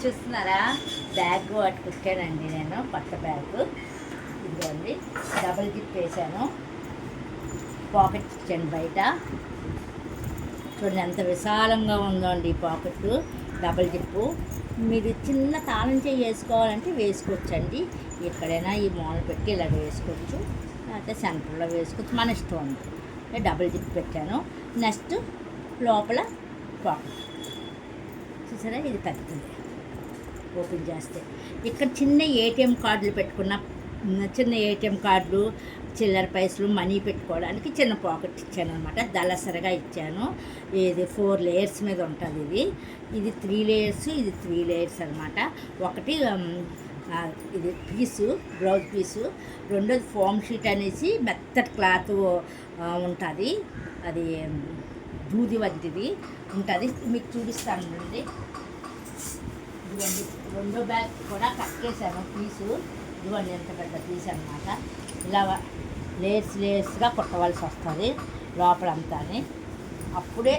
చూస్తున్నారా బ్యాగ్ వాటి కుట్టానండి నేను కొత్త బ్యాగ్. ఇదిగోండి డబుల్ జిప్ వేసాను, పాకెట్ ఇచ్చాను బయట. చూడండి ఎంత విశాలంగా ఉందో అండి ఈ పాకెట్, డబుల్ జిప్పు. మీరు చిన్న తాళం చేయి వేసుకోవాలంటే వేసుకోవచ్చండి, ఎక్కడైనా ఈ మూల పెట్టి ఇలాగ వేసుకోవచ్చు, లేకపోతే సెంటర్లో వేసుకోవచ్చు, మన ఇష్టం ఉంది. డబుల్ జిప్ పెట్టాను. నెక్స్ట్ లోపల పాకెట్ చూసారా, ఇది పెద్దది. ఓపెన్ చేస్తే ఇక్కడ చిన్న ఏటీఎం కార్డులు పెట్టుకున్న, చిన్న ఏటీఎం కార్డులు, చిల్లర పైసలు, మనీ పెట్టుకోవడానికి చిన్న పాకెట్ ఇచ్చాను అనమాట. దళసరిగా ఇచ్చాను. ఇది 4 లేయర్స్ మీద ఉంటుంది. ఇది 3 లేయర్స్, ఇది 3 లేయర్స్ అనమాట. ఒకటి ఇది పీసు, బ్లౌజ్ పీసు. రెండోది ఫోమ్ షీట్ అనేసి మెత్తటి క్లాత్ ఉంటుంది, అది దూది వంటిది ఉంటుంది, మీకు చూపిస్తాను అండి. ఇదిగోండి రెండో బ్యాగ్ కూడా కట్టేసాను పీసు. ఇదిగోండి ఎంత పెద్ద పీస్ అనమాట. ఇలా లేయర్స్గా కుట్టవలసి వస్తుంది లోపలంతా. అప్పుడే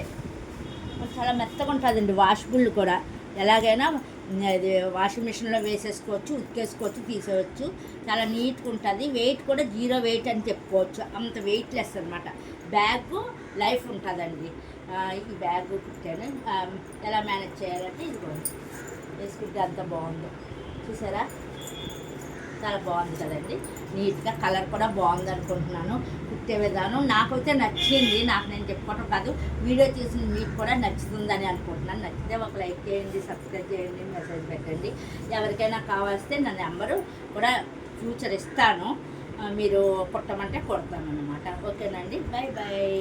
చాలా మెత్తగా ఉంటుందండి. వాషబుల్ కూడా, ఎలాగైనా ఇది వాషింగ్ మిషన్లో వేసేసుకోవచ్చు, ఉతికేసుకోవచ్చు, తీసేయచ్చు. చాలా నీట్గా ఉంటుంది. వెయిట్ కూడా 0 వెయిట్ అని చెప్పుకోవచ్చు, అంత వెయిట్లెస్ అనమాట. బ్యాగ్ లైఫ్ ఉంటుందండి. ఈ బ్యాగ్ కుట్టాను. ఎలా మేనేజ్ చేయాలంటే ఇదిగోండి వేసుకుంటే అంత బాగుంది చూసారా, చాలా బాగుంది కదండి. నీట్గా కలర్ కూడా బాగుంది అనుకుంటున్నాను. కుట్టే విధానం నాకైతే నచ్చింది, నాకు నేను చెప్పుకోవటం కాదు, వీడియో చూసిన మీకు కూడా నచ్చుతుందని అనుకుంటున్నాను. నచ్చితే ఒక లైక్ చేయండి, సబ్స్క్రైబ్ చేయండి, మెసేజ్ పెట్టండి. ఎవరికైనా కావాల్స్తే నా నెంబరు కూడా ఫ్యూచర్ ఇస్తాను, మీరు కుట్టమంటే కుడతాను అనమాట. ఓకేనండి, బాయ్ బాయ్.